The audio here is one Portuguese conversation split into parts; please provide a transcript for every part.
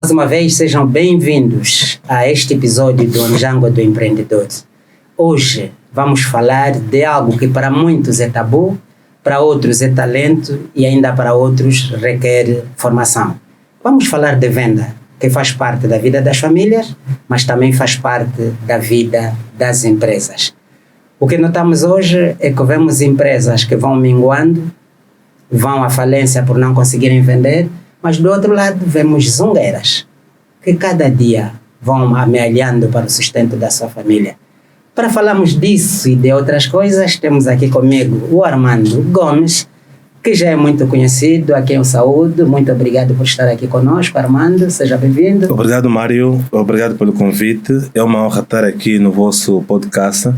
Mais uma vez, sejam bem-vindos a este episódio do Onjango do Empreendedor. Hoje vamos falar de algo que para muitos é tabu, para outros é talento e ainda para outros requer formação. Vamos falar de venda, que faz parte da vida das famílias, mas também faz parte da vida das empresas. O que notamos hoje é que vemos empresas que vão minguando, vão à falência por não conseguirem vender, mas do outro lado vemos zungueiras que cada dia vão amealhando para o sustento da sua família. Para falarmos disso e de outras coisas, temos aqui comigo o Armando Gomes, que já é muito conhecido, a quem eu saúdo. Muito obrigado por estar aqui conosco, Armando, seja bem-vindo. Obrigado, Mário, obrigado pelo convite, é uma honra estar aqui no vosso podcast.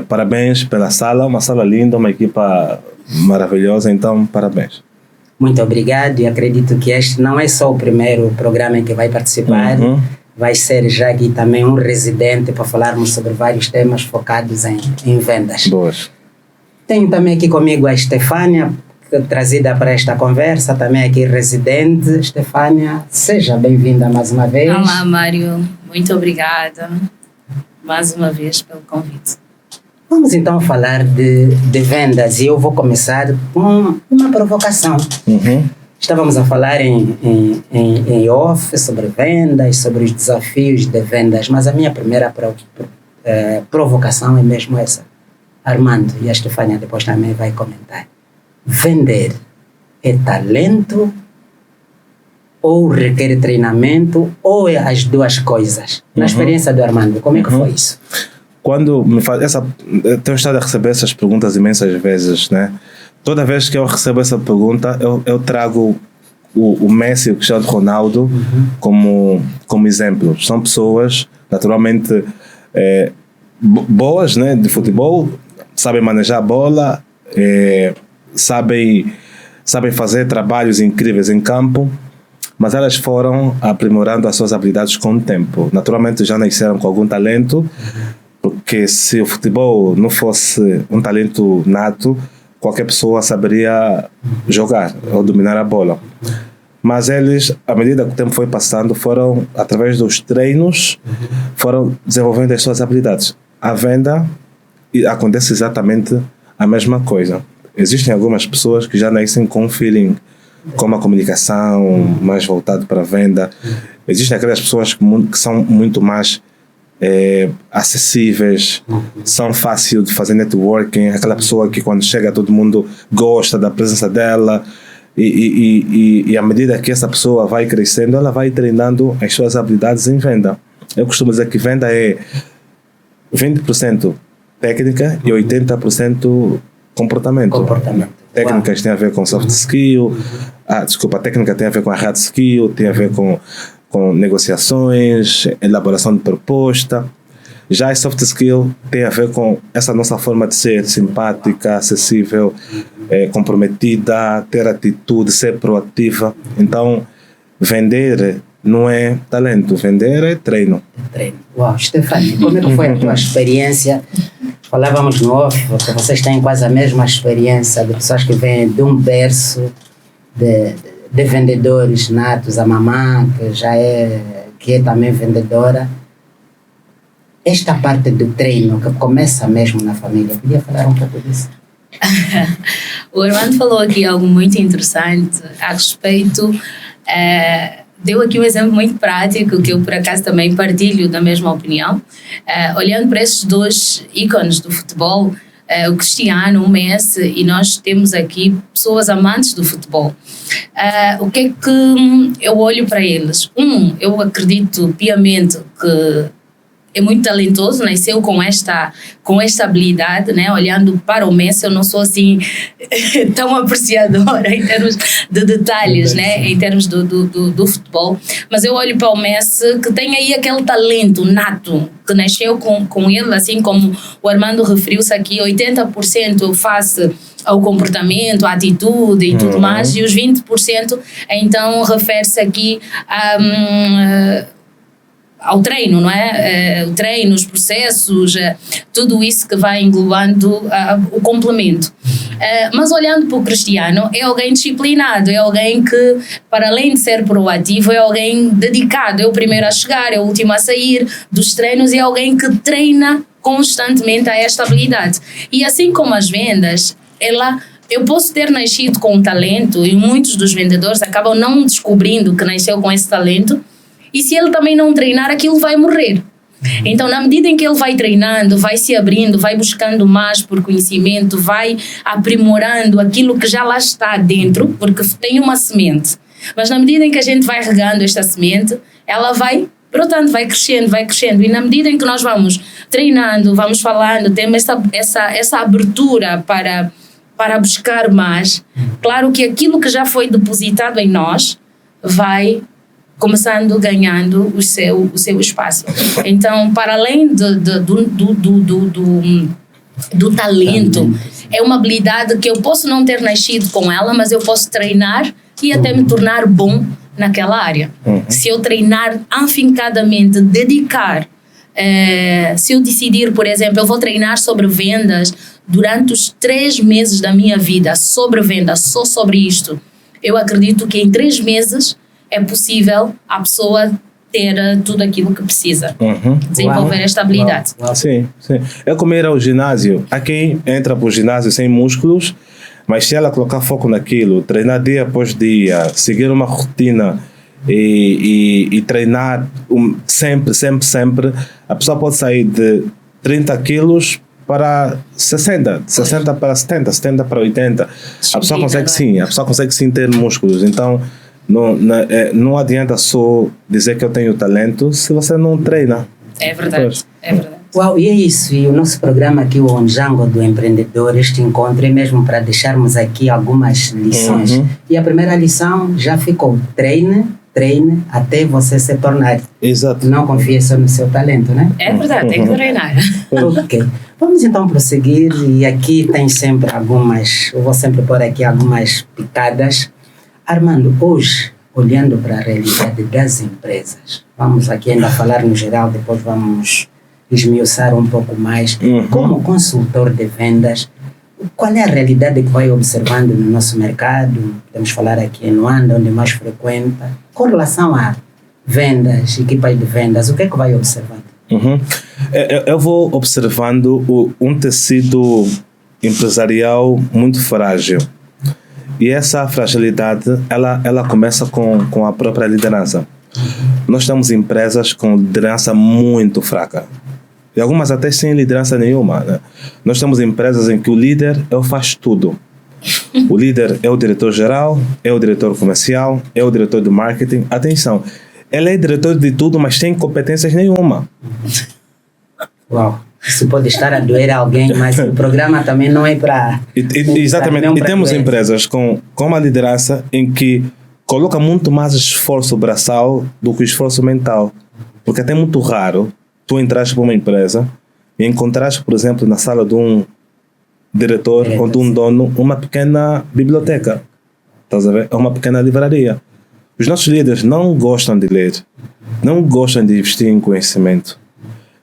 Parabéns pela sala, uma sala linda, uma equipa maravilhosa, então parabéns. Muito obrigado, e acredito que este não é só o primeiro programa em que vai participar, vai ser já aqui também um residente para falarmos sobre vários temas focados em vendas. Boas. Tenho também aqui comigo a Estefânia, trazida para esta conversa, também aqui residente. Estefânia, seja bem-vinda mais uma vez. Olá, Mário, muito obrigada mais uma vez pelo convite. Vamos então falar de vendas, e eu vou começar com uma provocação. Estávamos a falar em off sobre vendas, sobre os desafios de vendas, mas a minha primeira provocação é mesmo essa. Armando, e a Estefânia depois também vai comentar. Vender é talento ou requer treinamento, ou é as duas coisas? Na experiência do Armando, como é que foi isso? Quando me faz tenho estado a receber essas perguntas imensas vezes, né? Toda vez que eu recebo essa pergunta, eu trago o Messi e o Cristiano Ronaldo como exemplo. São pessoas naturalmente boas, né, de futebol, sabem manejar a bola, sabem fazer trabalhos incríveis em campo, mas elas foram aprimorando as suas habilidades com o tempo. Naturalmente já nasceram com algum talento, porque se o futebol não fosse um talento nato, qualquer pessoa saberia jogar ou dominar a bola. Mas eles, à medida que o tempo foi passando, foram, através dos treinos, foram desenvolvendo as suas habilidades. A venda acontece exatamente a mesma coisa. Existem algumas pessoas que já nascem com um feeling, com uma comunicação mais voltada para a venda. Existem aquelas pessoas que são muito mais acessíveis, são fáceis de fazer networking, aquela pessoa que quando chega todo mundo gosta da presença dela, e à medida que essa pessoa vai crescendo, ela vai treinando as suas habilidades em venda. Eu costumo dizer que venda é 20% técnica e 80% comportamento. Técnicas têm a ver com soft skill, a técnica tem a ver com a hard skill, tem a ver com negociações, elaboração de proposta. Já a soft skill tem a ver com essa nossa forma de ser simpática, acessível, comprometida, ter atitude, ser proativa. Então, vender não é talento, vender é treino. Uau, Stefania, como é que foi a tua experiência? Falávamos no off, porque vocês têm quase a mesma experiência de pessoas que vêm de um berço de vendedores natos, a mamã, que é também vendedora. Esta parte do treino, que começa mesmo na família, podia falar um pouco disso? O Armando falou aqui algo muito interessante a respeito, deu aqui um exemplo muito prático que eu por acaso também partilho da mesma opinião. Olhando para esses dois ícones do futebol, o Cristiano, o Messi, e nós temos aqui pessoas amantes do futebol. O que é que eu olho para eles? Eu acredito piamente que é muito talentoso, nasceu com esta habilidade, né? Olhando para o Messi, eu não sou assim tão apreciadora em termos de detalhes, né? Em termos do futebol, mas eu olho para o Messi que tem aí aquele talento nato, que nasceu com ele, assim como o Armando referiu-se aqui, 80% face ao comportamento, à atitude e tudo mais, e os 20% então refere-se aqui a ao treino, não é? O treino, os processos, tudo isso que vai englobando o complemento. Mas olhando para o Cristiano, é alguém disciplinado, é alguém que, para além de ser proativo, é alguém dedicado, é o primeiro a chegar, é o último a sair dos treinos, é alguém que treina constantemente a esta habilidade. E assim como as vendas, eu posso ter nascido com um talento e muitos dos vendedores acabam não descobrindo que nasceu com esse talento, e se ele também não treinar, aquilo vai morrer. Então, na medida em que ele vai treinando, vai se abrindo, vai buscando mais por conhecimento, vai aprimorando aquilo que já lá está dentro, porque tem uma semente. Mas na medida em que a gente vai regando esta semente, ela vai brotando, vai crescendo. E na medida em que nós vamos treinando, vamos falando, temos essa abertura para buscar mais, claro que aquilo que já foi depositado em nós vai começando ganhando o seu espaço. Então, para além do talento, é uma habilidade que eu posso não ter nascido com ela, mas eu posso treinar e até me tornar bom naquela área. Se eu treinar afincadamente, dedicar, se eu decidir, por exemplo, eu vou treinar sobre vendas durante os 3 meses da minha vida, sobre vendas, só sobre isto, eu acredito que em 3 meses é possível a pessoa ter tudo aquilo que precisa, desenvolver esta habilidade. Sim. É como ir ao ginásio. Há quem entra para o ginásio sem músculos, mas se ela colocar foco naquilo, treinar dia após dia, seguir uma rotina e treinar sempre, a pessoa pode sair de 30 quilos para 60 para 70 para 80. A pessoa consegue sim ter músculos. Então, não adianta só dizer que eu tenho talento se você não treina. É verdade. Uau, e é isso. E o nosso programa aqui, o Onjango do Empreendedor, este encontro é mesmo para deixarmos aqui algumas lições. E a primeira lição já ficou: treine até você se tornar. Exato. Não confie só no seu talento, né? É verdade, tem que treinar. Ok. Vamos então prosseguir, e aqui tem sempre eu vou sempre pôr aqui algumas picadas. Armando, hoje, olhando para a realidade das empresas, vamos aqui ainda falar no geral, depois vamos esmiuçar um pouco mais. Como consultor de vendas, qual é a realidade que vai observando no nosso mercado? Podemos falar aqui em Luanda, onde mais frequenta, com relação a vendas, equipas de vendas, o que é que vai observando? Eu vou observando um tecido empresarial muito frágil. E essa fragilidade, ela começa com a própria liderança. Nós temos empresas com liderança muito fraca. E algumas até sem liderança nenhuma, né? Nós temos empresas em que o líder faz tudo. O líder é o diretor-geral, é o diretor comercial, é o diretor de marketing. Atenção, ele é diretor de tudo, mas tem competências nenhuma. Uau! Isso pode estar a doer alguém, mas o programa também não é para... Exatamente. E temos empresas com uma liderança em que coloca muito mais esforço braçal do que esforço mental. Porque é até muito raro tu entrares para uma empresa e encontrares, por exemplo, na sala de um diretor ou de um dono, uma pequena biblioteca. Estás a ver? É uma pequena livraria. Os nossos líderes não gostam de ler, não gostam de investir em conhecimento.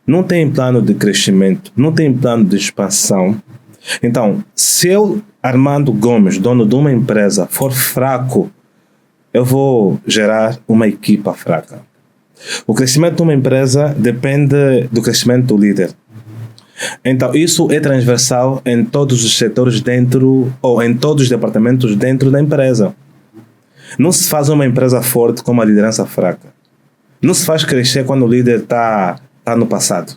Não tem plano de crescimento, não tem plano de expansão. Então, se eu, Armando Gomes, dono de uma empresa, for fraco, eu vou gerar uma equipa fraca. O crescimento de uma empresa depende do crescimento do líder. Então, isso é transversal em todos os setores dentro, ou em todos os departamentos dentro da empresa. Não se faz uma empresa forte com uma liderança fraca. Não se faz crescer quando o líder está no passado.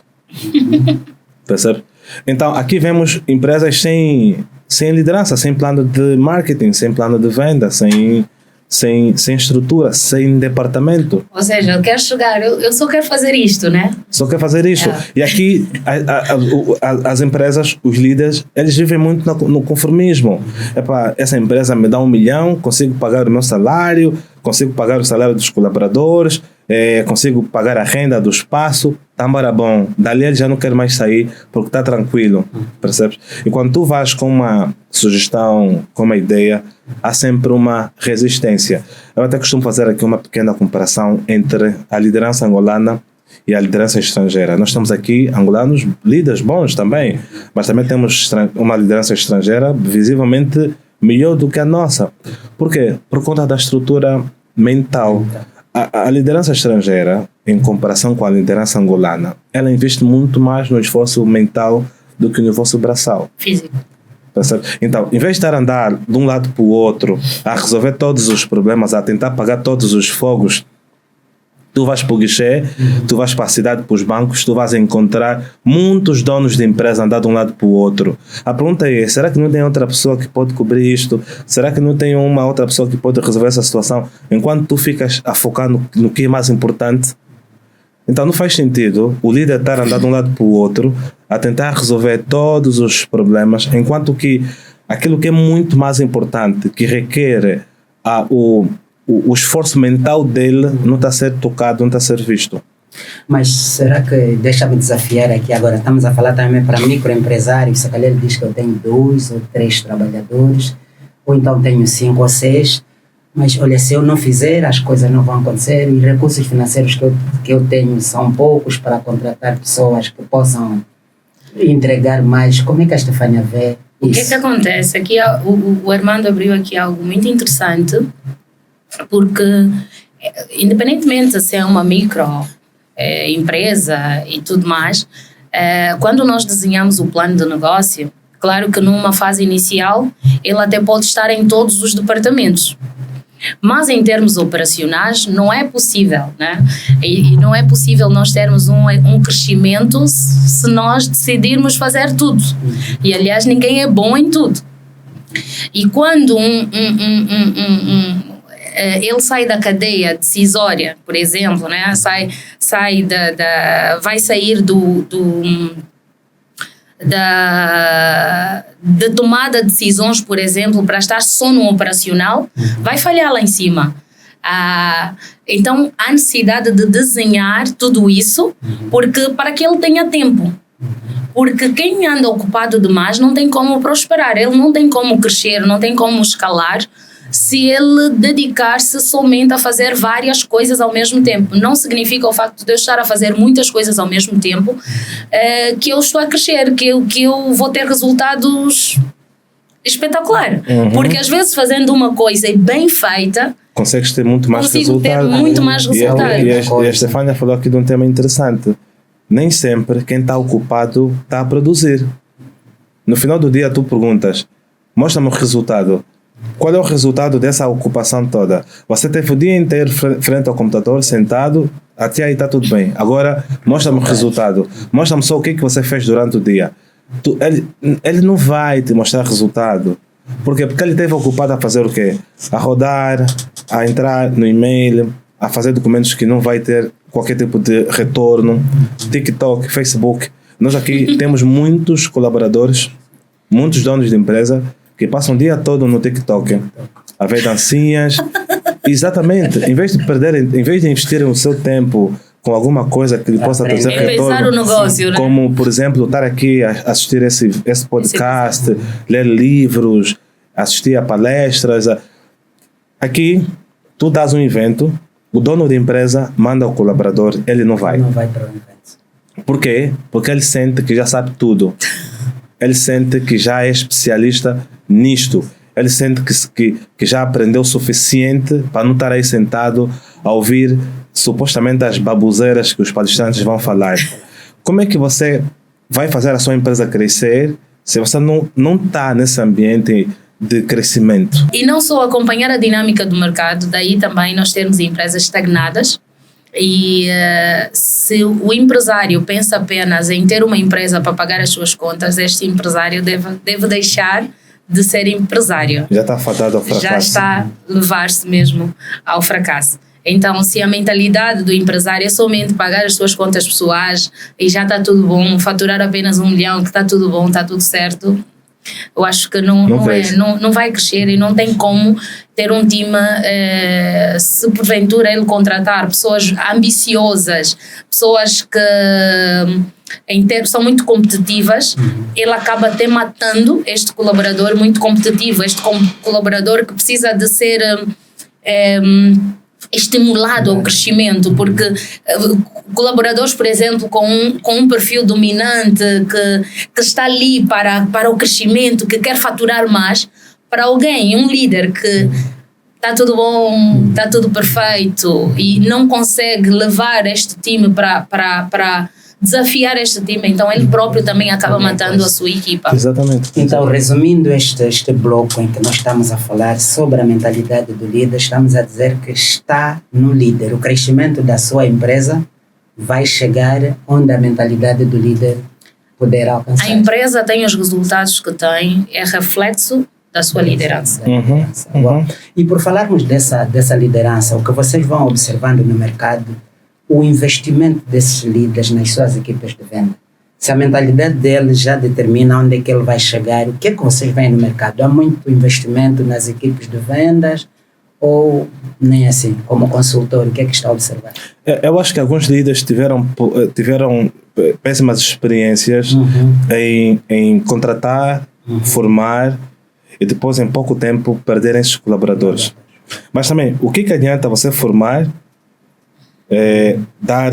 Percebe? Então, aqui vemos empresas sem liderança, sem plano de marketing, sem plano de venda, sem estrutura, sem departamento. Ou seja, eu quero chegar, eu só quero fazer isto, né? Só quero fazer isto. E aqui, as empresas, os líderes, eles vivem muito no conformismo. Essa empresa me dá 1 milhão, consigo pagar o meu salário, consigo pagar o salário dos colaboradores, consigo pagar a renda do espaço, tá bom. Dali ele já não quer mais sair porque está tranquilo, percebes? E quando tu vais com uma sugestão, com uma ideia, há sempre uma resistência. Eu até costumo fazer aqui uma pequena comparação entre a liderança angolana e a liderança estrangeira. Nós temos aqui angolanos, líderes bons também, mas também temos uma liderança estrangeira visivelmente melhor do que a nossa. Por quê? Por conta da estrutura mental. A liderança estrangeira, em comparação com a liderança angolana, ela investe muito mais no esforço mental do que no esforço braçal. Físico. Então, em vez de estar a andar de um lado para o outro, a resolver todos os problemas, a tentar apagar todos os fogos, tu vais para o guichê, tu vais para a cidade, para os bancos, tu vais encontrar muitos donos de empresa andar de um lado para o outro. A pergunta é, será que não tem outra pessoa que pode cobrir isto? Será que não tem uma outra pessoa que pode resolver essa situação? Enquanto tu ficas a focar no que é mais importante. Então não faz sentido o líder estar a andar de um lado para o outro, a tentar resolver todos os problemas, enquanto que aquilo que é muito mais importante, que requer o esforço mental dele, não está a ser tocado, não está a ser visto. Mas será que, deixa-me desafiar aqui agora, estamos a falar também para microempresários, se calhar ele diz que eu tenho 2 ou 3 trabalhadores, ou então tenho 5 ou 6, mas olha, se eu não fizer, as coisas não vão acontecer, e recursos financeiros que eu tenho são poucos para contratar pessoas que possam entregar mais. Como é que a Estefânia vê isso? O que é que acontece? Aqui, o Armando abriu aqui algo muito interessante, porque independentemente se é uma micro empresa e tudo mais, quando nós desenhamos o plano de negócio, claro que numa fase inicial ele até pode estar em todos os departamentos, mas em termos operacionais não é possível, né? E não é possível nós termos um crescimento se nós decidirmos fazer tudo, e aliás ninguém é bom em tudo. E quando ele sai da cadeia decisória, por exemplo, né? Vai sair da tomada de decisões, por exemplo, para estar só no operacional, vai falhar lá em cima. Então há necessidade de desenhar tudo isso, porque para que ele tenha tempo. Porque quem anda ocupado demais não tem como prosperar, ele não tem como crescer, não tem como escalar, se ele dedicar-se somente a fazer várias coisas ao mesmo tempo. Não significa o facto de eu estar a fazer muitas coisas ao mesmo tempo que eu estou a crescer, que eu vou ter resultados espetaculares. Porque às vezes fazendo uma coisa bem feita, consegues ter muito mais resultado. Ter muito mais resultado. E a Estefânia falou aqui de um tema interessante. Nem sempre quem está ocupado está a produzir. No final do dia tu perguntas, mostra-me o resultado. Qual é o resultado dessa ocupação toda? Você teve o dia inteiro frente ao computador, sentado, até aí está tudo bem. Agora, mostra-me o resultado. Mostra-me só o que você fez durante o dia. Ele não vai te mostrar resultado. Por quê? Porque ele esteve ocupado a fazer o quê? A rodar, a entrar no e-mail, a fazer documentos que não vai ter qualquer tipo de retorno. TikTok, Facebook. Nós aqui temos muitos colaboradores, muitos donos de empresa que passam o dia todo no TikTok a ver dancinhas. Exatamente. Em vez de investirem o seu tempo com alguma coisa que lhe possa trazer retorno, pensar o negócio, né? Como, por exemplo, estar aqui a assistir esse podcast, ler livros, assistir a palestras. Aqui, tu dás um evento, o dono da empresa manda o colaborador, ele não vai. Não vai para o evento. Por quê? Porque ele sente que já sabe tudo. Ele sente que já é especialista nisto. Ele sente que já aprendeu o suficiente para não estar aí sentado a ouvir supostamente as baboseiras que os palestrantes vão falar. Como é que você vai fazer a sua empresa crescer se você não está nesse ambiente de crescimento? E não só acompanhar a dinâmica do mercado, daí também nós termos empresas estagnadas. E se o empresário pensa apenas em ter uma empresa para pagar as suas contas, este empresário deve deixar de ser empresário. Já está fadado ao fracasso. Já está a levar-se mesmo ao fracasso. Então, se a mentalidade do empresário é somente pagar as suas contas pessoais e já está tudo bom, faturar apenas 1 milhão, que está tudo bom, está tudo certo, eu acho que não vai crescer e não tem como ter um time, se porventura ele contratar pessoas ambiciosas, pessoas que são muito competitivas, ele acaba até matando este colaborador muito competitivo, este colaborador que precisa de ser estimulado ao crescimento, porque colaboradores, por exemplo, com um perfil dominante, que está ali para o crescimento, que quer faturar mais, para alguém, um líder que está tudo bom, está tudo perfeito e não consegue levar este time para desafiar este time, então ele próprio também acaba matando a sua equipa. Exatamente. Então, resumindo este bloco em que nós estamos a falar sobre a mentalidade do líder, estamos a dizer que está no líder. O crescimento da sua empresa vai chegar onde a mentalidade do líder poderá alcançar. A empresa tem os resultados que tem, é reflexo da sua liderança. Bom, e por falarmos dessa liderança, o que vocês vão observando no mercado, o investimento desses líderes nas suas equipes de venda. Se a mentalidade dele já determina onde é que ele vai chegar, o que é que vocês veem no mercado? Há muito investimento nas equipes de vendas ou nem assim? Como consultor, o que é que está a observar? Eu acho que alguns líderes tiveram péssimas experiências em contratar, formar e depois em pouco tempo perderem esses colaboradores. Mas também, o que adianta você formar, dar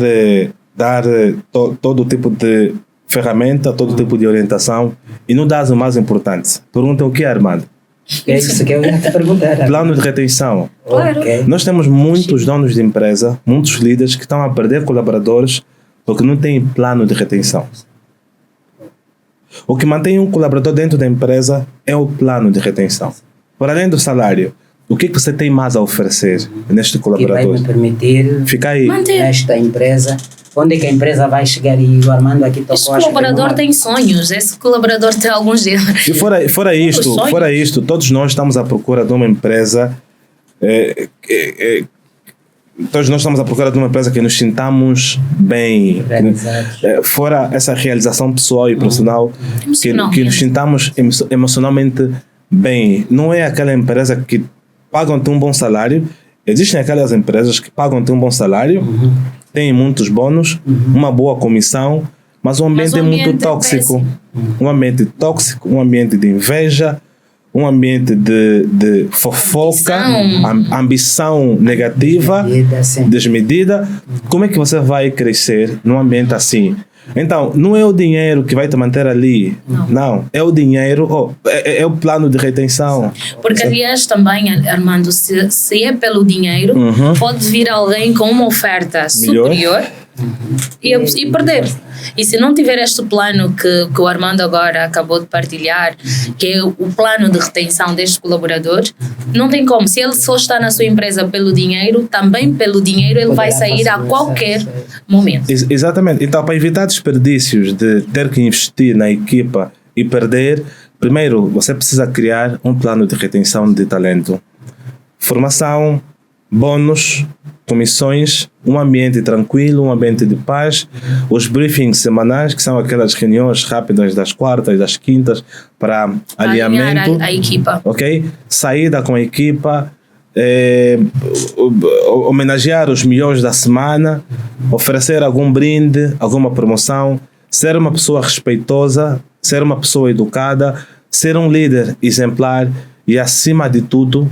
todo tipo de ferramenta, todo tipo de orientação e não dar o mais importante? Perguntam o que é, Armando? É isso que eu ia te perguntar. Plano de retenção. Claro. Okay. Nós temos muitos donos de empresa, muitos líderes que estão a perder colaboradores porque não têm plano de retenção. O que mantém um colaborador dentro da empresa é o plano de retenção. Por além do salário, o que você tem mais a oferecer neste colaborador? Que vai me permitir ficar aí nesta empresa. Onde é que a empresa vai chegar? E o Armando aqui tocou. Esse colaborador tem sonhos, esse colaborador tem alguns deles. E fora isto, todos nós estamos à procura de uma empresa. Todos nós estamos à procura de uma empresa que nos sintamos bem. Fora essa realização pessoal e profissional, que nos sintamos emocionalmente bem. Não é aquela empresa que pagam-te um bom salário. Existem aquelas empresas que pagam-te um bom salário, têm muitos bônus, uma boa comissão, mas o ambiente é muito tóxico. Um ambiente tóxico, um ambiente de inveja, um ambiente de fofoca, ambição negativa, desmedida. Como é que você vai crescer num ambiente assim? Então, não é o dinheiro que vai te manter ali. Não, é o dinheiro, é o plano de retenção. Porque, aliás, também, Armando, se é pelo dinheiro, pode vir alguém com uma oferta superior e perder. E se não tiver este plano que o Armando agora acabou de partilhar, que é o plano de retenção destes colaboradores, não tem como. Se ele só está na sua empresa pelo dinheiro, também pelo dinheiro ele vai sair a qualquer momento. Exatamente. Então, para evitar desperdícios de ter que investir na equipa e perder, primeiro você precisa criar um plano de retenção de talento. Formação, bônus, comissões, um ambiente tranquilo, um ambiente de paz, os briefings semanais, que são aquelas reuniões rápidas das quartas, das quintas, para alinhamento. A equipa. Ok? Saída com a equipa, homenagear os melhores da semana, oferecer algum brinde, alguma promoção, ser uma pessoa respeitosa, ser uma pessoa educada, ser um líder exemplar e, acima de tudo,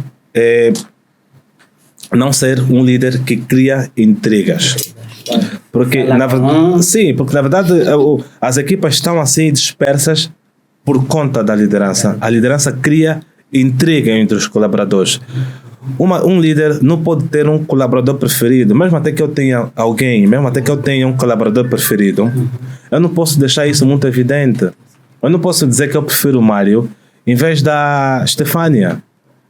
não ser um líder que cria intrigas. Porque na verdade as equipas estão assim dispersas por conta da liderança. A liderança cria intriga entre os colaboradores. Um líder não pode ter um colaborador preferido, mesmo até que eu tenha alguém, mesmo até que eu tenha um colaborador preferido, eu não posso deixar isso muito evidente. Eu não posso dizer que eu prefiro o Mário em vez da Stefânia.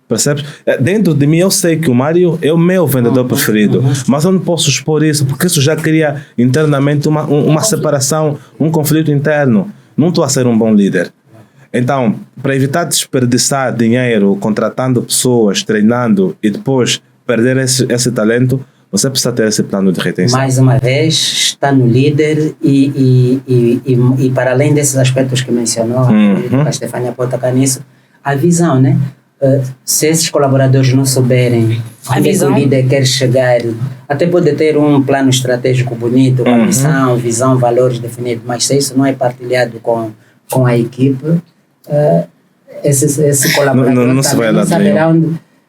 Percebes? Dentro de mim eu sei que o Mário é o meu vendedor preferido, mas eu não posso expor isso porque isso já cria internamente uma separação, um conflito interno. Não estou a ser um bom líder. Então, para evitar desperdiçar dinheiro contratando pessoas, treinando e depois perder esse talento, você precisa ter esse plano de retenção. Mais uma vez, está no líder e para além desses aspectos que mencionou, a Stefânia pode tocar nisso, a visão, né? Se esses colaboradores não souberem onde o líder quer chegar, até pode ter um plano estratégico bonito, com missão, visão, valores definidos, mas se isso não é partilhado com a equipe, esse colaborador não se vai lá saberá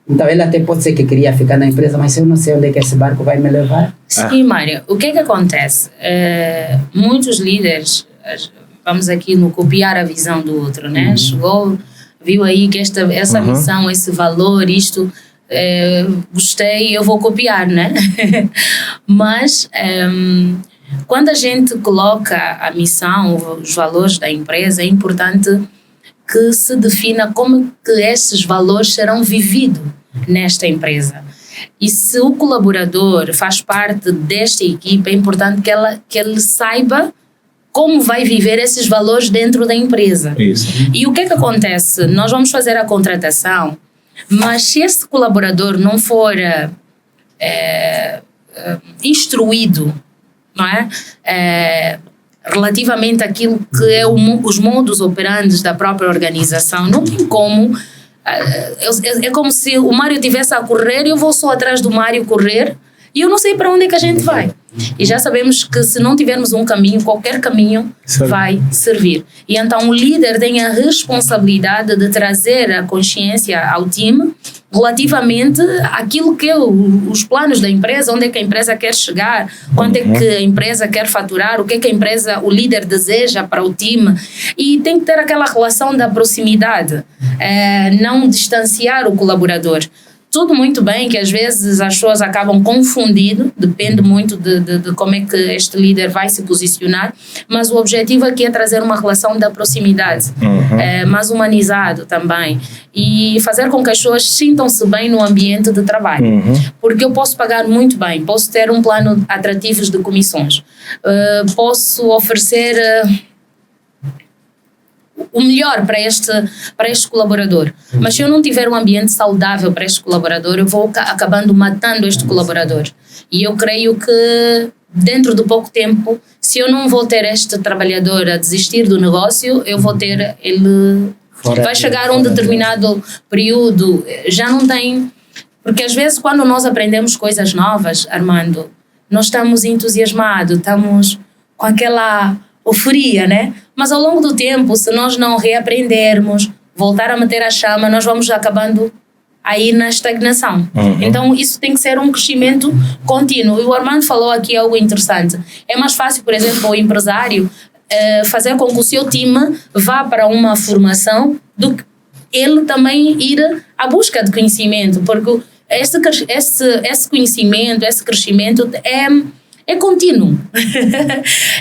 Então ele até pode ser que queria ficar na empresa, mas eu não sei onde é que esse barco vai me levar. Sim, Mário. O que é que acontece? Muitos líderes, vamos aqui no copiar a visão do outro, né? Chegou, viu aí que essa missão, esse valor, isto, gostei, eu vou copiar, né? Mas quando a gente coloca a missão, os valores da empresa, é importante que se defina como que esses valores serão vividos nesta empresa. E se o colaborador faz parte desta equipe, é importante que ele saiba como vai viver esses valores dentro da empresa. Isso. E o que é que acontece? Nós vamos fazer a contratação, mas se esse colaborador não for instruído, não é? Relativamente àquilo que é os modus operandi da própria organização, não tem como. É como se o Mário estivesse a correr e eu vou só atrás do Mário correr e eu não sei para onde é que a gente vai. E já sabemos que se não tivermos um caminho, qualquer caminho vai servir. E então o líder tem a responsabilidade de trazer a consciência ao time relativamente àquilo que é os planos da empresa, onde é que a empresa quer chegar, quanto é que a empresa quer faturar, o que é que o líder deseja para o time. E tem que ter aquela relação da proximidade, não distanciar o colaborador. Tudo muito bem, que às vezes as pessoas acabam confundindo, depende muito de como é que este líder vai se posicionar, mas o objetivo aqui é trazer uma relação da proximidade, mais humanizado também, e fazer com que as pessoas sintam-se bem no ambiente de trabalho, porque eu posso pagar muito bem, posso ter um plano atrativo de comissões, posso oferecer o melhor para este colaborador. Mas se eu não tiver um ambiente saudável para este colaborador, eu vou acabando matando este colaborador. E eu creio que dentro de pouco tempo, se eu não vou ter este trabalhador a desistir do negócio, eu vou ter ele... vai chegar a um determinado período, já não tem... Porque às vezes quando nós aprendemos coisas novas, Armando, nós estamos entusiasmados, estamos com aquela euforia, né? Mas ao longo do tempo, se nós não reaprendermos, voltar a meter a chama, nós vamos acabando aí na estagnação. Então isso tem que ser um crescimento contínuo. E o Armando falou aqui algo interessante. É mais fácil, por exemplo, o empresário fazer com que o seu time vá para uma formação do que ele também ir à busca de conhecimento, porque esse conhecimento, esse crescimento é contínuo.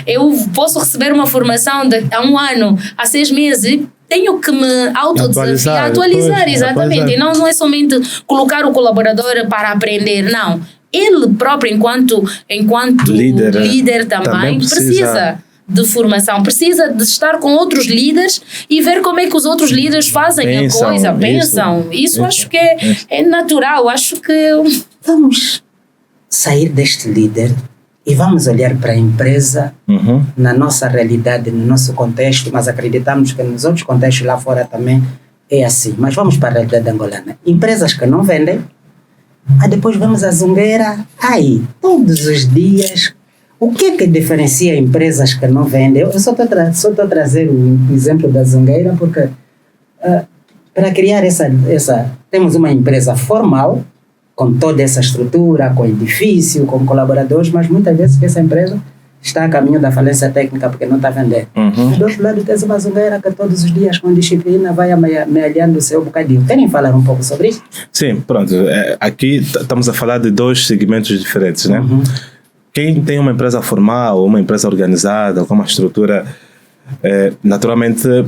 Eu posso receber uma formação há 1 ano, há 6 meses, tenho que me autodesafiar, atualizar, exatamente. E não é somente colocar o colaborador para aprender, não. Ele próprio, enquanto líder também precisa de formação, precisa de estar com outros líderes e ver como é que os outros líderes fazem a coisa, pensam. Isso acho que é natural, acho que... Vamos sair deste líder e vamos olhar para a empresa na nossa realidade, no nosso contexto, mas acreditamos que nos outros contextos lá fora também é assim. Mas vamos para a realidade angolana. Empresas que não vendem, depois vamos à zungueira, todos os dias. O que é que diferencia empresas que não vendem? Eu só estou a trazer o exemplo da zungueira porque para criar essa... Temos uma empresa formal, com toda essa estrutura, com edifício, com colaboradores, mas muitas vezes essa empresa está a caminho da falência técnica porque não está a vender. Do outro lado, tem uma zungueira que todos os dias, com disciplina, vai amealhando o seu bocadinho. Querem falar um pouco sobre isso? Sim, pronto. Aqui estamos a falar de 2 segmentos diferentes, né? Quem tem uma empresa formal, uma empresa organizada, com uma estrutura, naturalmente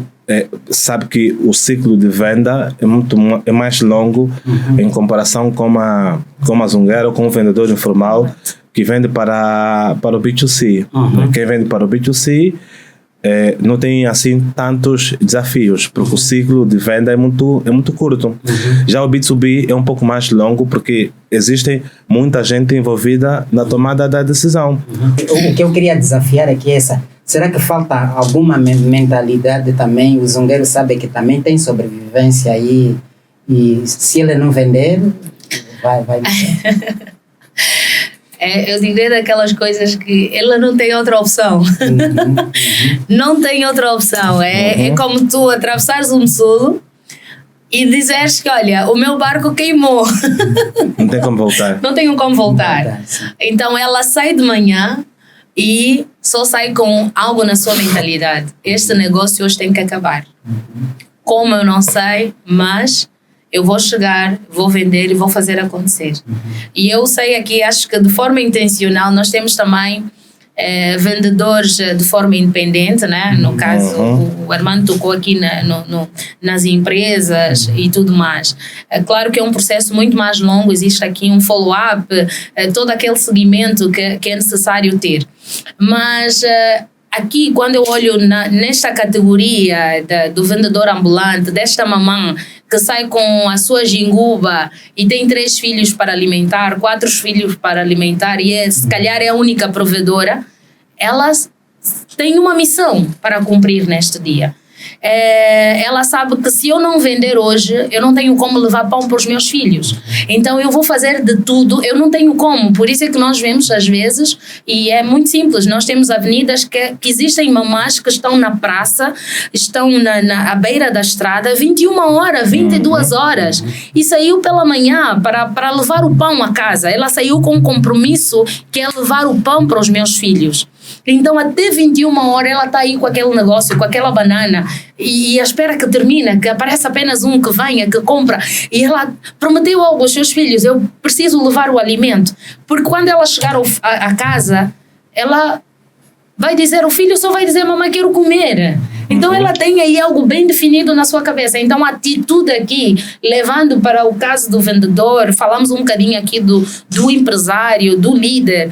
sabe que o ciclo de venda é mais longo em comparação com uma zungueira ou com um vendedor informal que vende para o B2C. Quem vende para o B2C não tem assim tantos desafios, porque o ciclo de venda é muito curto. Já o B2B é um pouco mais longo, porque existe muita gente envolvida na tomada da decisão. O que eu queria desafiar aqui é essa. Será que falta alguma mentalidade também? O zungueiro sabe que também tem sobrevivência aí, e se ele não vender, vai eu digo daquelas coisas que ele não tem outra opção. Não tem outra opção. É como tu atravessares um sul e dizeres que, olha, o meu barco queimou. Não tem como voltar. Não tenho como voltar. Então ela sai de manhã e só sai com algo na sua mentalidade. Este negócio hoje tem que acabar. Como eu não sei, mas eu vou chegar, vou vender e vou fazer acontecer. E eu sei aqui, acho que de forma intencional, nós temos também vendedores de forma independente, né? No caso, o Armando tocou aqui nas empresas e tudo mais. É claro que é um processo muito mais longo, existe aqui um follow-up, todo aquele seguimento que é necessário ter. Mas aqui, quando eu olho nesta categoria do vendedor ambulante, desta mamã que sai com a sua jinguba e tem 3 filhos para alimentar, 4 filhos para alimentar e se calhar é a única provedora, elas têm uma missão para cumprir neste dia. Ela sabe que se eu não vender hoje, eu não tenho como levar pão para os meus filhos. Então eu vou fazer de tudo, eu não tenho como. Por isso é que nós vemos às vezes, e é muito simples, nós temos avenidas que existem mamás que estão na praça, estão à beira da estrada 21 horas, 22 horas e saiu pela manhã para levar o pão a casa. Ela saiu com um compromisso que é levar o pão para os meus filhos. Então até 21 horas ela está aí com aquele negócio, com aquela banana e espera que termine, que apareça apenas um que venha, que compra, e ela prometeu algo aos seus filhos: eu preciso levar o alimento, porque quando ela chegar a casa, ela vai dizer, o filho só vai dizer, mamãe, quero comer. Então ela tem aí algo bem definido na sua cabeça. Então a atitude aqui, levando para o caso do vendedor, falamos um bocadinho aqui do empresário, do líder,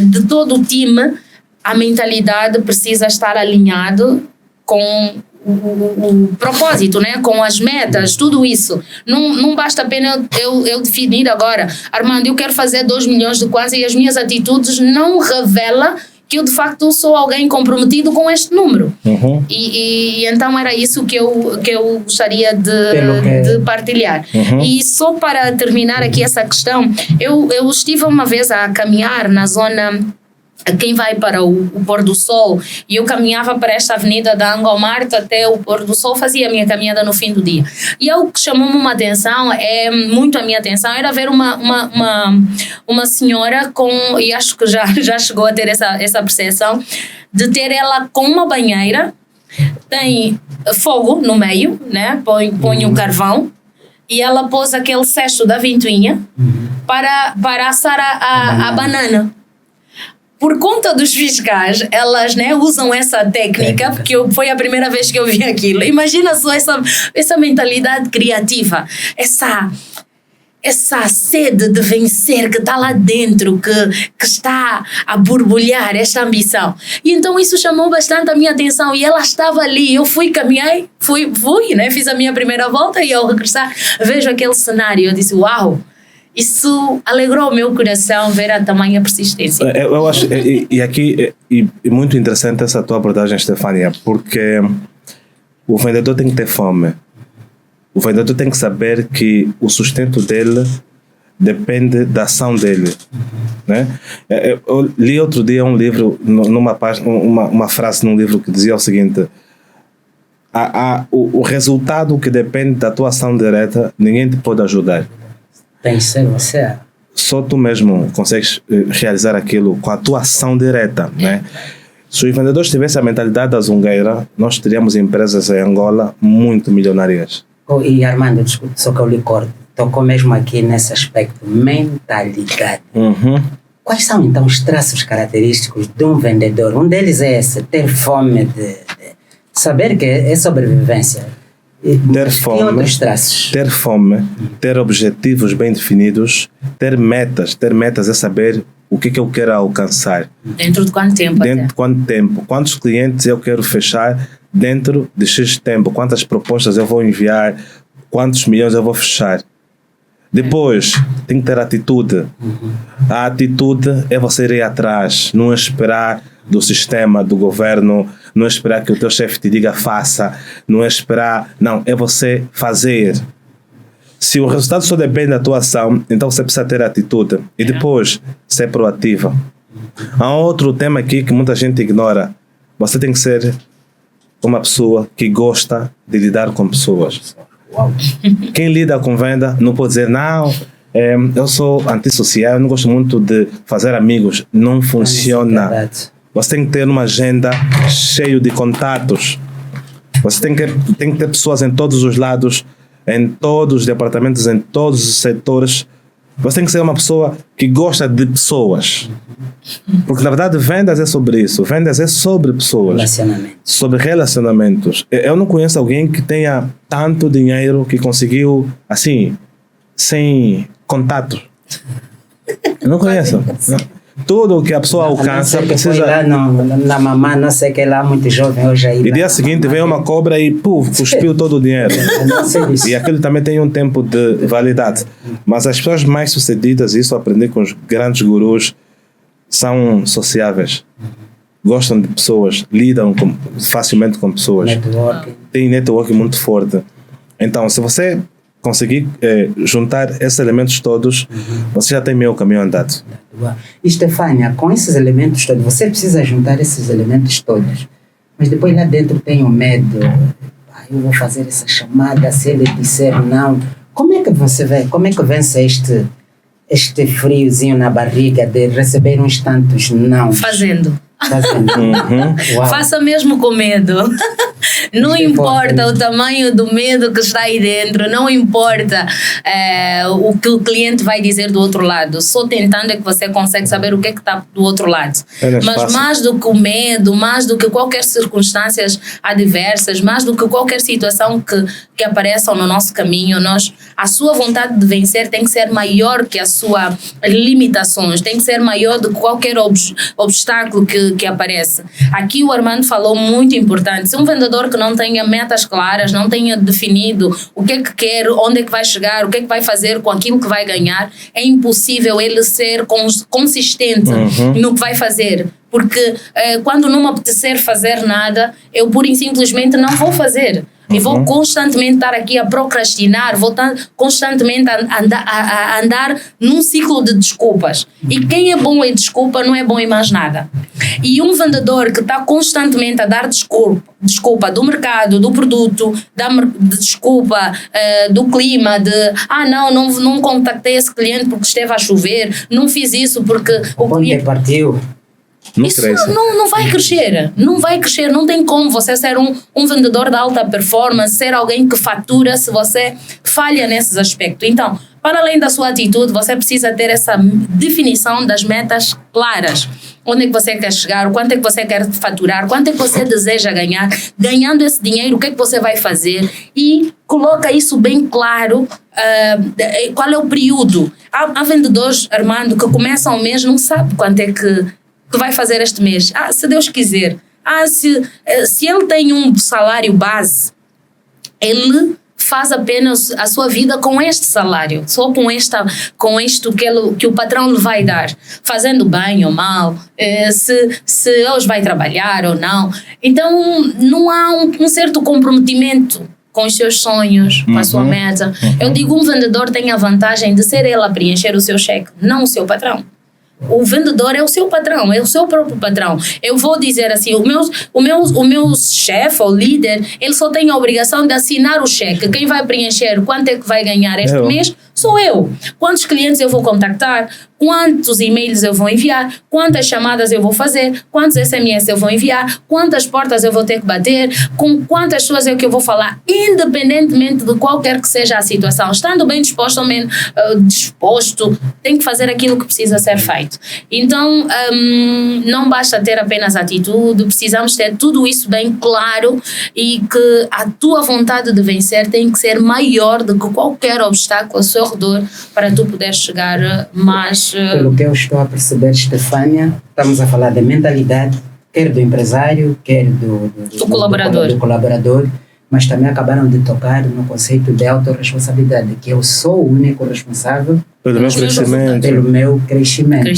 de todo o time, a mentalidade precisa estar alinhado com o propósito, né? Com as metas, tudo isso. Não basta apenas eu definir agora, Armando, eu quero fazer 2 milhões de kwanza e as minhas atitudes não revelam que eu de facto sou alguém comprometido com este número. E então era isso que eu gostaria de partilhar. E só para terminar aqui essa questão, eu estive uma vez a caminhar na zona, quem vai para o pôr do sol, e eu caminhava para esta avenida da Angomarte até o pôr do sol, fazia a minha caminhada no fim do dia. E algo que chamou-me uma atenção, muito a minha atenção, era ver uma senhora e acho que já chegou a ter essa percepção, de ter ela com uma banheira, tem fogo no meio, né? Põe um carvão, e ela pôs aquele cesto da ventoinha para assar a banana. Por conta dos fiscais, elas, né, usam essa técnica, porque foi a primeira vez que eu vi aquilo. Imagina só essa mentalidade criativa, essa sede de vencer que está lá dentro, que está a borbulhar, esta ambição. E então isso chamou bastante a minha atenção, e ela estava ali, eu caminhei, fui, né, fiz a minha primeira volta, e ao regressar vejo aquele cenário, eu disse, uau! Isso alegrou o meu coração ver a tamanha persistência. Eu acho, e aqui é muito interessante essa tua abordagem, Stefania, porque o vendedor tem que ter fome. O vendedor tem que saber que o sustento dele depende da ação dele. Né? Eu li outro dia um livro, numa página, uma frase num livro que dizia o seguinte: o resultado que depende da tua ação direta, ninguém te pode ajudar. Tem que ser você. Só tu mesmo consegues realizar aquilo com a tua ação direta, né? Se os vendedores tivessem a mentalidade da zungueira, nós teríamos empresas em Angola muito milionárias. E Armando, desculpe, só que eu lhe corto, tocou mesmo aqui nesse aspecto, mentalidade. Quais são então os traços característicos de um vendedor? Um deles é esse, ter fome de saber que é sobrevivência. Ter fome, ter objetivos bem definidos, ter metas é saber o que eu quero alcançar. Dentro de quanto tempo? Dentro de quanto tempo? Quantos clientes eu quero fechar dentro de X tempo? Quantas propostas eu vou enviar? Quantos milhões eu vou fechar? Depois, tem que ter atitude. A atitude é você ir atrás, não esperar do sistema, do governo, não esperar que o teu chefe te diga faça, não é esperar, não, é você fazer. Se o resultado só depende da tua ação, então você precisa ter atitude e depois ser proativa. Há outro tema aqui que muita gente ignora: você tem que ser uma pessoa que gosta de lidar com pessoas. Quem lida com venda não pode dizer, não, eu sou antissocial, eu não gosto muito de fazer amigos. Não funciona. Você tem que ter uma agenda cheia de contatos. Você tem que ter pessoas em todos os lados, em todos os departamentos, em todos os setores. Você tem que ser uma pessoa que gosta de pessoas. Porque, na verdade, vendas é sobre isso. Vendas é sobre pessoas. Relacionamentos. Sobre relacionamentos. Eu não conheço alguém que tenha tanto dinheiro que conseguiu, assim, sem contato. Eu não conheço. Tudo o que a pessoa alcança precisa... Lá na mamãe, não sei que lá, muito jovem hoje aí. E dia seguinte vem uma cobra e cuspiu todo o dinheiro. E aquilo também tem um tempo de validade. Mas as pessoas mais sucedidas, isso eu aprendi com os grandes gurus, são sociáveis. Gostam de pessoas, lidam facilmente com pessoas. Tem networking muito forte. Então, se você conseguir juntar esses elementos todos, você já tem meio caminho andado. E Estefânia, com esses elementos todos, você precisa juntar esses elementos todos, mas depois lá dentro tem o medo. Eu vou fazer essa chamada, se ele disser não. Como é que você vê? Como é que vence este friozinho na barriga de receber uns tantos não? Fazendo. Faça mesmo com medo. Não importa o tamanho do medo que está aí dentro, não importa o que o cliente vai dizer do outro lado. Só tentando é que você consegue saber o que é que está do outro lado. Mas mais do que o medo, mais do que qualquer circunstâncias adversas, mais do que qualquer situação que apareça no nosso caminho, a sua vontade de vencer tem que ser maior que as suas limitações, tem que ser maior do que qualquer obstáculo que aparece. Aqui o Armando falou muito importante. Se um vendedor que não tenha metas claras, não tenha definido o que é que quer, onde é que vai chegar, o que é que vai fazer com aquilo que vai ganhar, é impossível ele ser consistente no que vai fazer. Porque quando não me apetecer fazer nada, eu pura e simplesmente não vou fazer. E vou constantemente estar aqui a procrastinar, vou estar constantemente a andar num ciclo de desculpas. E quem é bom em desculpa não é bom em mais nada. E um vendedor que está constantemente a dar desculpa do mercado, do produto, de desculpa do clima, não contactei esse cliente porque esteve a chover, não fiz isso porque o cliente partiu. Não vai crescer, não tem como você ser um vendedor de alta performance, ser alguém que fatura se você falha nesses aspectos. Então, para além da sua atitude, você precisa ter essa definição das metas claras. Onde é que você quer chegar, quanto é que você quer faturar, quanto é que você deseja ganhar, ganhando esse dinheiro, o que é que você vai fazer e coloca isso bem claro, qual é o período. Há vendedores, Armando, que começam o mês, não sabe quanto é que vai fazer este mês. Se Deus quiser. Se ele tem um salário base, ele faz apenas a sua vida com este salário, só com isto que o patrão lhe vai dar, fazendo bem ou mal, se hoje vai trabalhar ou não. Então não há um certo comprometimento com os seus sonhos, com a sua meta. Eu digo, um vendedor tem a vantagem de ser ele a preencher o seu cheque, não o seu patrão. O vendedor é o seu patrão, é o seu próprio patrão. Eu vou dizer assim, o meu chefe ou líder, ele só tem a obrigação de assinar o cheque. Quem vai preencher quanto é que vai ganhar este mês sou eu. Quantos clientes eu vou contactar, quantos e-mails eu vou enviar, quantas chamadas eu vou fazer, quantos SMS eu vou enviar, quantas portas eu vou ter que bater, com quantas pessoas é que eu vou falar, independentemente de qualquer que seja a situação. Estando bem disposto ou menos disposto, tem que fazer aquilo que precisa ser feito. Então, não basta ter apenas atitude, precisamos ter tudo isso bem claro e que a tua vontade de vencer tem que ser maior do que qualquer obstáculo ao seu redor para tu poderes chegar mais... Pelo que eu estou a perceber, Estefânia, estamos a falar de mentalidade, quer do empresário, quer do colaborador, mas também acabaram de tocar no conceito de autorresponsabilidade, que eu sou o único responsável pelo meu crescimento.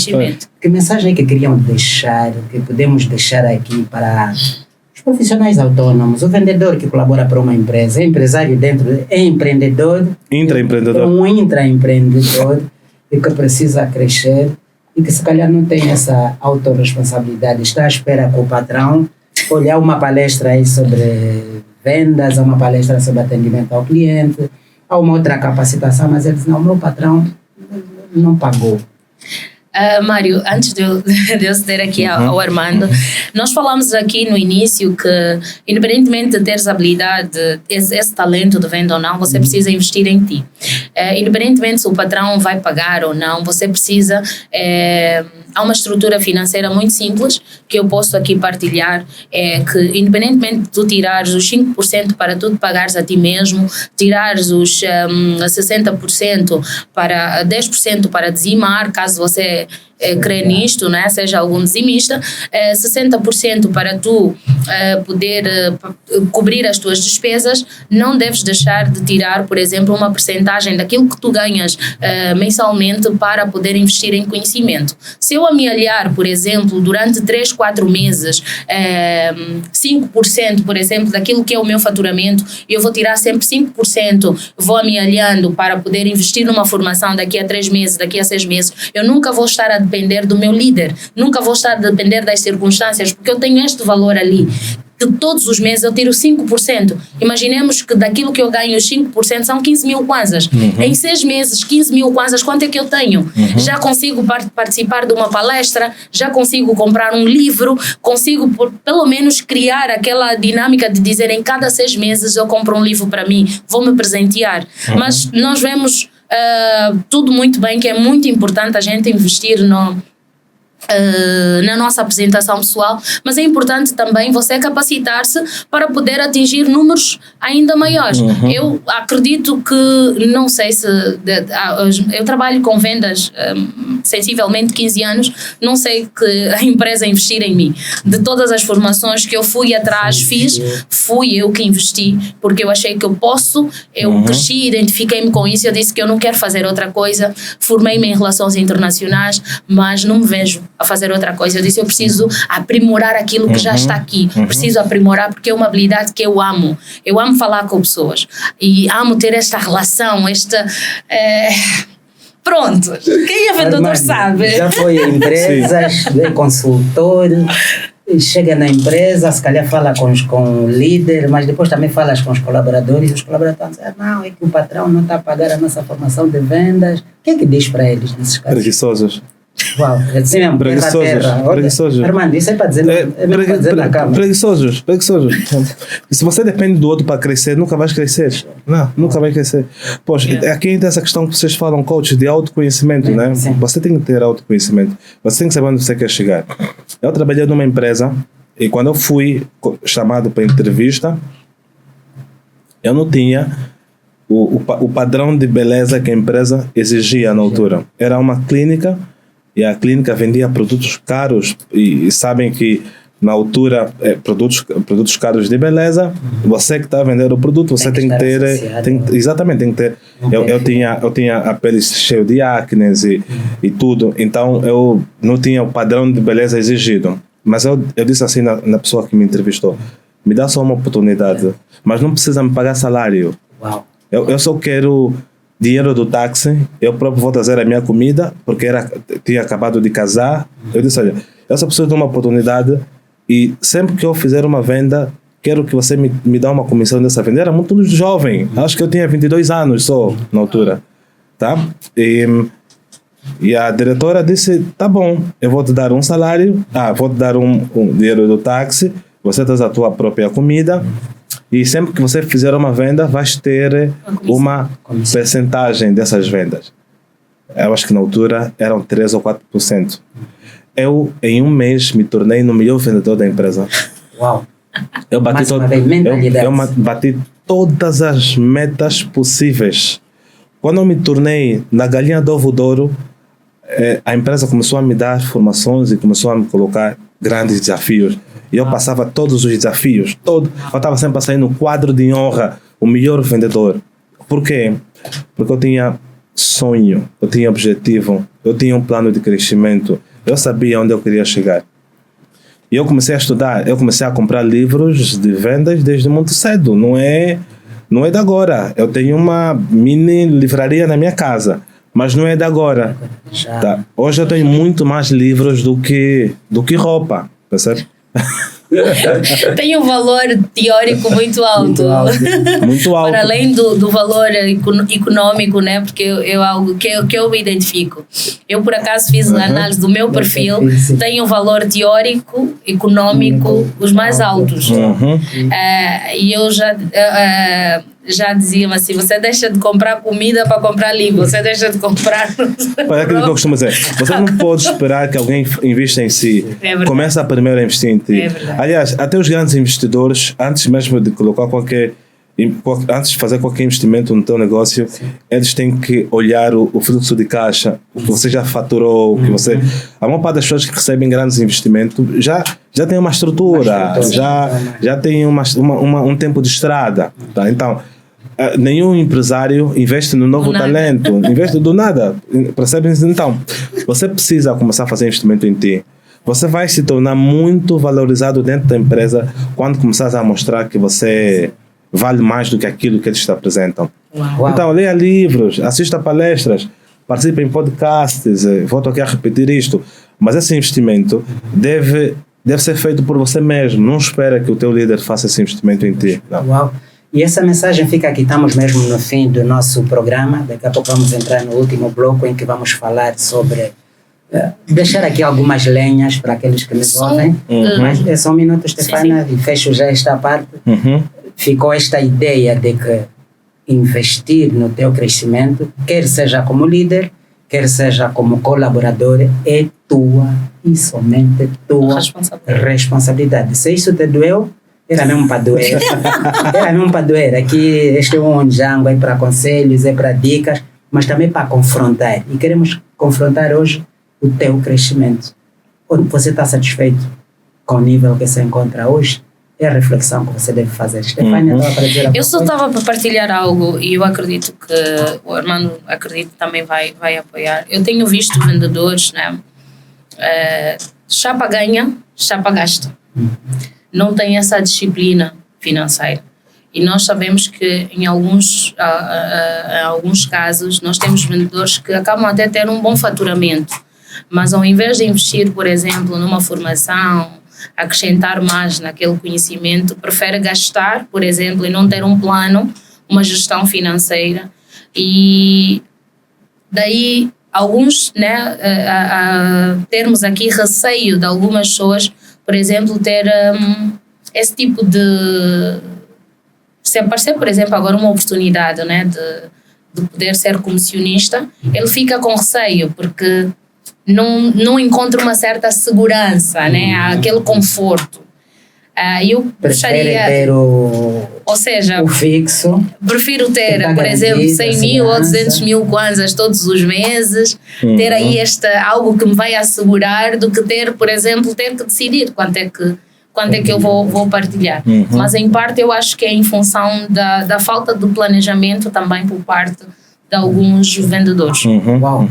Que mensagem que queriam deixar, que podemos deixar aqui para os profissionais autônomos, o vendedor que colabora para uma empresa, é empresário dentro, é empreendedor, intraempreendedor, um intraempreendedor e que precisa crescer e que se calhar não tem essa autorresponsabilidade, está à espera com o patrão olhar uma palestra aí sobre vendas, há uma palestra sobre atendimento ao cliente, há uma outra capacitação, mas ele diz, não, o meu patrão não pagou. Mário, antes de eu ceder aqui ao Armando, nós falamos aqui no início que, independentemente de teres habilidade, esse talento de venda ou não, você precisa investir em ti. Independentemente se o patrão vai pagar ou não, você precisa... há uma estrutura financeira muito simples que eu posso aqui partilhar, que independentemente de tu tirares os 5% para tu pagares a ti mesmo, tirares os 60% para 10% para dizimar, caso você crê nisto, né? Seja algum dizimista, 60% para tu poder cobrir as tuas despesas, não deves deixar de tirar, por exemplo, uma percentagem daquilo que tu ganhas mensalmente para poder investir em conhecimento. Se eu amealhar, por exemplo, durante 3, 4 meses, 5%, por exemplo, daquilo que é o meu faturamento, eu vou tirar sempre 5%, vou amealhando para poder investir numa formação daqui a 3 meses, daqui a 6 meses, eu nunca vou estar a depender do meu líder, nunca vou estar a depender das circunstâncias, porque eu tenho este valor ali, que todos os meses eu tiro 5%. Imaginemos que daquilo que eu ganho, os 5% são 15 mil kwanzas. Em 6 meses, 15 mil kwanzas, quanto é que eu tenho? Já consigo participar de uma palestra, já consigo comprar um livro, consigo pelo menos criar aquela dinâmica de dizer em cada 6 meses eu compro um livro para mim, vou me presentear. Mas nós vemos tudo muito bem, que é muito importante a gente investir na nossa apresentação pessoal, mas é importante também você capacitar-se para poder atingir números ainda maiores. Eu acredito que, não sei se eu trabalho com vendas sensivelmente 15 anos, não sei que a empresa investir em mim. De todas as formações que eu fui atrás, fui eu que investi, porque eu achei que eu posso, eu cresci, identifiquei-me com isso, eu disse que eu não quero fazer outra coisa, formei-me em relações internacionais, mas não me vejo a fazer outra coisa. Eu disse, eu preciso aprimorar aquilo que já está aqui, preciso aprimorar, porque é uma habilidade que eu amo falar com pessoas e amo ter esta relação, pronto, quem é vendedor sabe. Já foi em empresas, é consultor, chega na empresa, se calhar fala com o líder, mas depois também falas com os colaboradores, e os colaboradores dizem, não, é que o patrão não está a pagar a nossa formação de vendas. O que é que diz para eles nesses casos? Preguiçosos. Uau, é assim mesmo, preguiçosos. Armando, isso é para dizer, para dizer na cama. Preguiçosos. E se você depende do outro para crescer, nunca vais crescer. Não, nunca vai crescer. Pois, aqui entra essa questão que vocês falam, coach, de autoconhecimento, né? Sim. Você tem que ter autoconhecimento. Você tem que saber onde você quer chegar. Eu trabalhei numa empresa e quando eu fui chamado para entrevista, eu não tinha o padrão de beleza que a empresa exigia na altura. Era uma clínica e a clínica vendia produtos caros e sabem que na altura produtos caros de beleza, você que está a vender o produto, você tem que ter exatamente, tem que ter. Eu tinha a pele cheia de acne e tudo, então eu não tinha o padrão de beleza exigido, mas eu disse assim na pessoa que me entrevistou, me dá só uma oportunidade, mas não precisa me pagar salário. Uau. Eu só quero dinheiro do táxi, eu próprio vou trazer a minha comida, porque tinha acabado de casar. Eu disse, olha, eu só preciso de uma oportunidade e sempre que eu fizer uma venda, quero que você me dê uma comissão dessa venda. Era muito jovem, acho que eu tinha 22 anos só na altura, tá? E a diretora disse, tá bom, eu vou te dar um salário, vou te dar um dinheiro do táxi, você traz a tua própria comida, e sempre que você fizer uma venda, vais ter uma percentagem dessas vendas. Eu acho que na altura eram 3 ou 4%. Eu, em um mês, me tornei no melhor vendedor da empresa. Uau! Eu bati todas as metas possíveis. Quando eu me tornei na galinha do ovo de ouro, a empresa começou a me dar formações e começou a me colocar grandes desafios. E eu passava todos os desafios. Eu estava sempre a sair no quadro de honra, o melhor vendedor. Por quê? Porque eu tinha sonho, eu tinha objetivo, eu tinha um plano de crescimento, eu sabia onde eu queria chegar. E eu comecei a estudar, eu comecei a comprar livros de vendas desde muito cedo. Não é de agora. Eu tenho uma mini livraria na minha casa, mas não é de agora. Tá? Hoje eu tenho muito mais livros do que roupa, percebe? tem um valor teórico muito alto. Muito alto. Para além do valor econômico, né? Porque é algo que eu me identifico. Eu, por acaso, fiz a análise do meu perfil, tem um valor teórico, econômico, os mais altos. E eu já dizia assim, você deixa de comprar comida para comprar livro, você deixa de comprar... É aquilo que eu costumo dizer, você não pode esperar que alguém invista em si, começa primeiro a investir em ti. Aliás, até os grandes investidores, antes mesmo de colocar antes de fazer qualquer investimento no teu negócio, eles têm que olhar o fluxo de caixa, o que você já faturou, que você... A maior parte das pessoas que recebem grandes investimentos já tem uma estrutura, já tem um tempo de estrada. Tá? Então, nenhum empresário investe no novo talento, investe do nada, percebem? Então, você precisa começar a fazer investimento em ti. Você vai se tornar muito valorizado dentro da empresa quando começar a mostrar que você vale mais do que aquilo que eles te apresentam. Uau. Então, leia livros, assista palestras, participe em podcasts, volto aqui a repetir isto, mas esse investimento deve ser feito por você mesmo, não espera que o teu líder faça esse investimento em ti. Não. Uau. E essa mensagem fica aqui, estamos mesmo no fim do nosso programa, daqui a pouco vamos entrar no último bloco em que vamos falar sobre, deixar aqui algumas lenhas para aqueles que nos ouvem, mas é só um minuto, Stefana, e fecho já esta parte. Ficou esta ideia de que investir no teu crescimento, quer seja como líder, quer seja como colaborador, é tua e somente tua responsabilidade. Se isso te doeu, era mesmo para doer. Era mesmo para doer. Aqui este é um Ndjango, é para conselhos, é para dicas, mas também para confrontar. E queremos confrontar hoje o teu crescimento. Você está satisfeito com o nível que se encontra hoje? É a reflexão que você deve fazer. Stefania, estava para dizer eu só estava para partilhar algo e eu acredito que o Armando também vai apoiar. Eu tenho visto vendedores, né? Chapa ganha, chapa gasta. Não tem essa disciplina financeira. E nós sabemos que em alguns casos nós temos vendedores que acabam até ter um bom faturamento, mas ao invés de investir, por exemplo, numa formação, acrescentar mais naquele conhecimento, prefere gastar, por exemplo, e não ter um plano, uma gestão financeira. E daí alguns, né, termos aqui receio de algumas pessoas, por exemplo, ter esse tipo de... Se aparecer, por exemplo, agora uma oportunidade, né, de poder ser comissionista, ele fica com receio, porque não encontra uma certa segurança, né, aquele conforto. Eu prefere ter o fixo. Prefiro ter, por exemplo, 100 mil ou 200 mil kwanzas todos os meses, ter aí algo que me vai assegurar, do que ter, por exemplo, ter que decidir quanto é que eu vou partilhar. Mas em parte eu acho que é em função da falta de planejamento também por parte de alguns vendedores. Uau!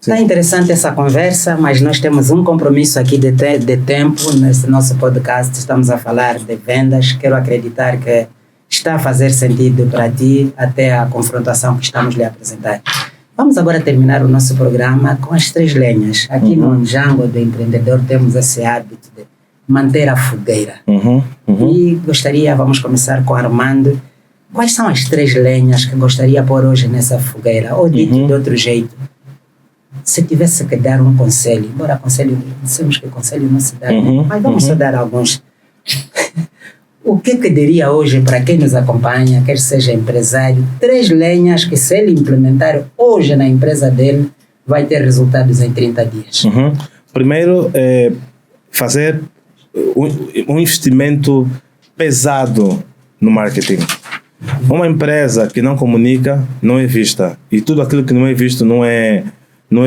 Está interessante essa conversa, mas nós temos um compromisso aqui de tempo nesse nosso podcast. Estamos a falar de vendas. Quero acreditar que está a fazer sentido para ti até a confrontação que estamos lhe apresentar. Vamos agora terminar o nosso programa com as 3 lenhas. Aqui no Ndjango do Empreendedor temos esse hábito de manter a fogueira. E vamos começar com Armando. Quais são as 3 lenhas que gostaria de pôr hoje nessa fogueira? Ou dito de outro jeito, se tivesse que dar um conselho, embora conselho, dissemos que conselho não se dá, mas vamos só dar alguns. O que diria hoje para quem nos acompanha, quer seja empresário, 3 lenhas que se ele implementar hoje na empresa dele, vai ter resultados em 30 dias? Primeiro, fazer um investimento pesado no marketing. Uma empresa que não comunica não é vista, e tudo aquilo que não é visto não é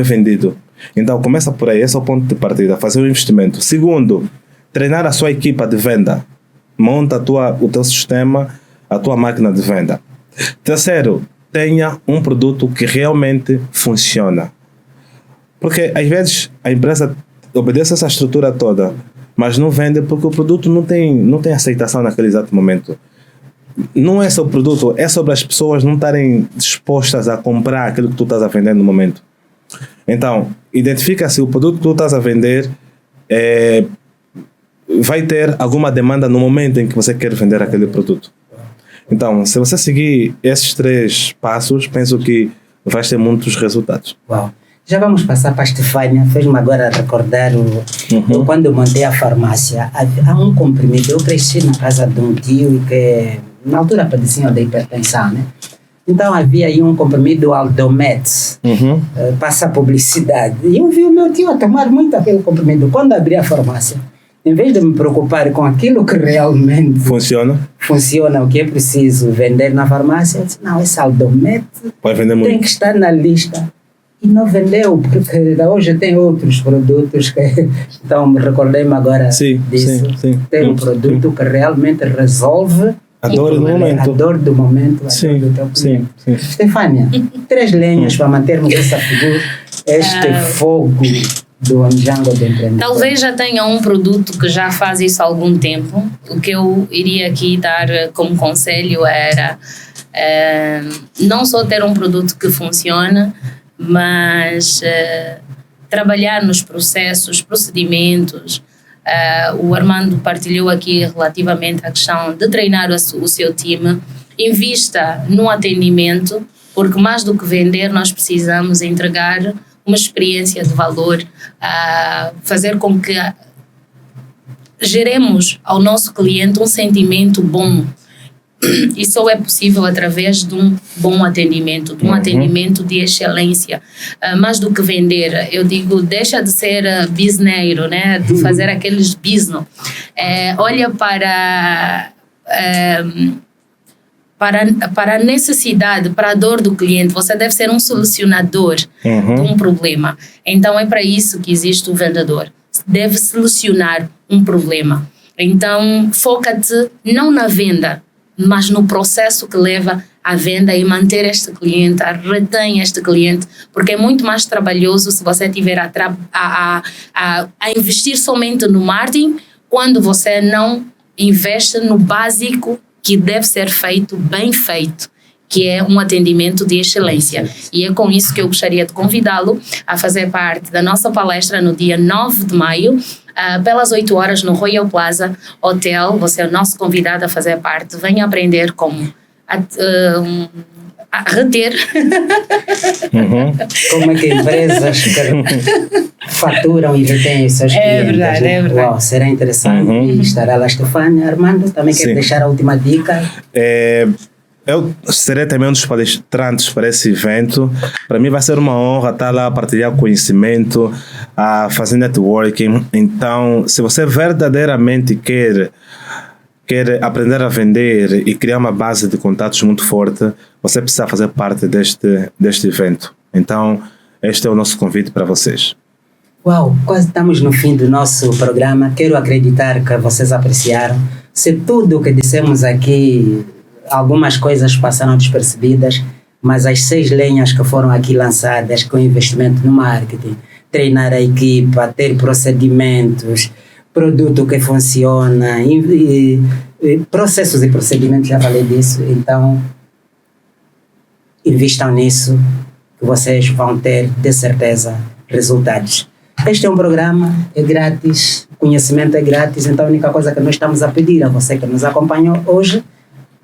vendido. Então começa por aí, esse é o ponto de partida, fazer um investimento. Segundo, treinar a sua equipa de venda. Monta o teu sistema, a tua máquina de venda. Terceiro, tenha um produto que realmente funciona. Porque às vezes a empresa obedece essa estrutura toda, mas não vende porque o produto não tem aceitação naquele exato momento. Não é sobre o produto, é sobre as pessoas não estarem dispostas a comprar aquilo que tu estás a vender no momento. Então, identifica se o produto que tu estás a vender vai ter alguma demanda no momento em que você quer vender aquele produto. Então, se você seguir esses 3 passos, penso que vai ter muitos resultados. Uau. Já vamos passar para a Estefânia. Fez-me agora recordar eu, quando montei a farmácia, há um comprimido. Eu cresci na casa de um tio que na altura padecia de hipertensão, né? Então havia aí um comprimido Aldomet, passa publicidade. E eu vi o meu tio a tomar muito aquele comprimido. Quando abri a farmácia, em vez de me preocupar com aquilo que realmente funciona, o que é preciso vender na farmácia, eu disse, não, esse Aldomet tem que estar na lista. E não vendeu, porque hoje tem outros produtos que... Então, me recordei-me agora disso. Sim. Tem um produto que realmente resolve a dor do momento. A dor do momento, a dor do teu cliente. Estefânia, 3 lenhas para mantermos essa figura, este fogo do Onjango do empreendedor. Talvez já tenha um produto que já faz isso há algum tempo. O que eu iria aqui dar como conselho era não só ter um produto que funciona, mas trabalhar nos processos, procedimentos. O Armando partilhou aqui relativamente à questão de treinar o seu time. Invista no atendimento, porque mais do que vender, nós precisamos entregar uma experiência de valor, fazer com que geremos ao nosso cliente um sentimento bom. E só é possível através de um bom atendimento, de um atendimento de excelência. Mais do que vender, eu digo, deixa de ser busineiro, né? De fazer aqueles business. Olha para a necessidade, para a dor do cliente. Você deve ser um solucionador de um problema. Então é para isso que existe o vendedor. Deve solucionar um problema. Então foca-te não na venda, mas no processo que leva à venda e manter este cliente, retém este cliente, porque é muito mais trabalhoso se você tiver a investir somente no marketing, quando você não investe no básico que deve ser feito, bem feito, que é um atendimento de excelência. E é com isso que eu gostaria de convidá-lo a fazer parte da nossa palestra no dia 9 de maio, pelas 8 horas no Royal Plaza Hotel. Você é o nosso convidado a fazer parte. Venha aprender como a reter. Como é que empresas faturam e retêm os seus clientes. É verdade. Uau, será interessante. E estará lá a Estefânia. Armando, também quer deixar a última dica? Eu serei também um dos palestrantes para esse evento. Para mim vai ser uma honra estar lá a partilhar conhecimento, a fazer networking. Então, se você verdadeiramente quer aprender a vender e criar uma base de contatos muito forte, você precisa fazer parte deste evento. Então, este é o nosso convite para vocês. Uau, quase estamos no fim do nosso programa. Quero acreditar que vocês apreciaram. Se tudo o que dissemos aqui, algumas coisas passaram despercebidas, mas as 6 lenhas que foram aqui lançadas, com investimento no marketing, treinar a equipa, ter procedimentos, produto que funciona, processos e procedimentos, já falei disso. Então, invistam nisso, que vocês vão ter, de certeza, resultados. Este é um programa, é grátis, conhecimento é grátis, então a única coisa que nós estamos a pedir a você que nos acompanhou hoje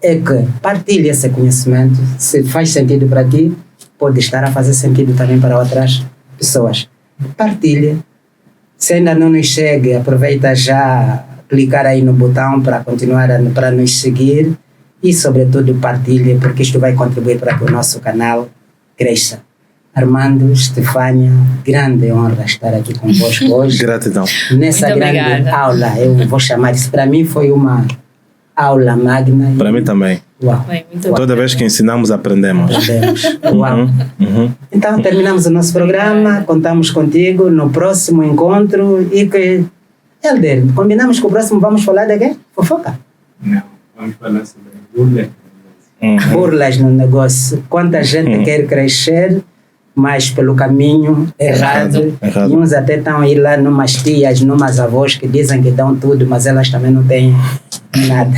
é que partilhe esse conhecimento. Se faz sentido para ti, pode estar a fazer sentido também para outras pessoas. Partilhe. Se ainda não nos segue, aproveita já clicar aí no botão para continuar para nos seguir e, sobretudo, partilhe, porque isto vai contribuir para que o nosso canal cresça. Armando, Estefânia, grande honra estar aqui convosco hoje. Gratidão. Nessa muito grande obrigada. aula, eu vou chamar isso. Para mim foi uma aula magna. Para mim também. Uau. Toda vez que ensinamos, aprendemos. Uau. Então, terminamos o nosso programa. Contamos contigo no próximo encontro. E que, Helder, combinamos que o próximo vamos falar de quê? Fofoca? Não, vamos falar sobre burlas. Burlas no negócio. Quanta gente quer crescer, mas pelo caminho errado. E uns até estão aí lá numas tias, numas avós que dizem que dão tudo, mas elas também não têm nada.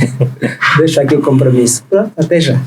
Deixo aqui o compromisso. Pronto, até já.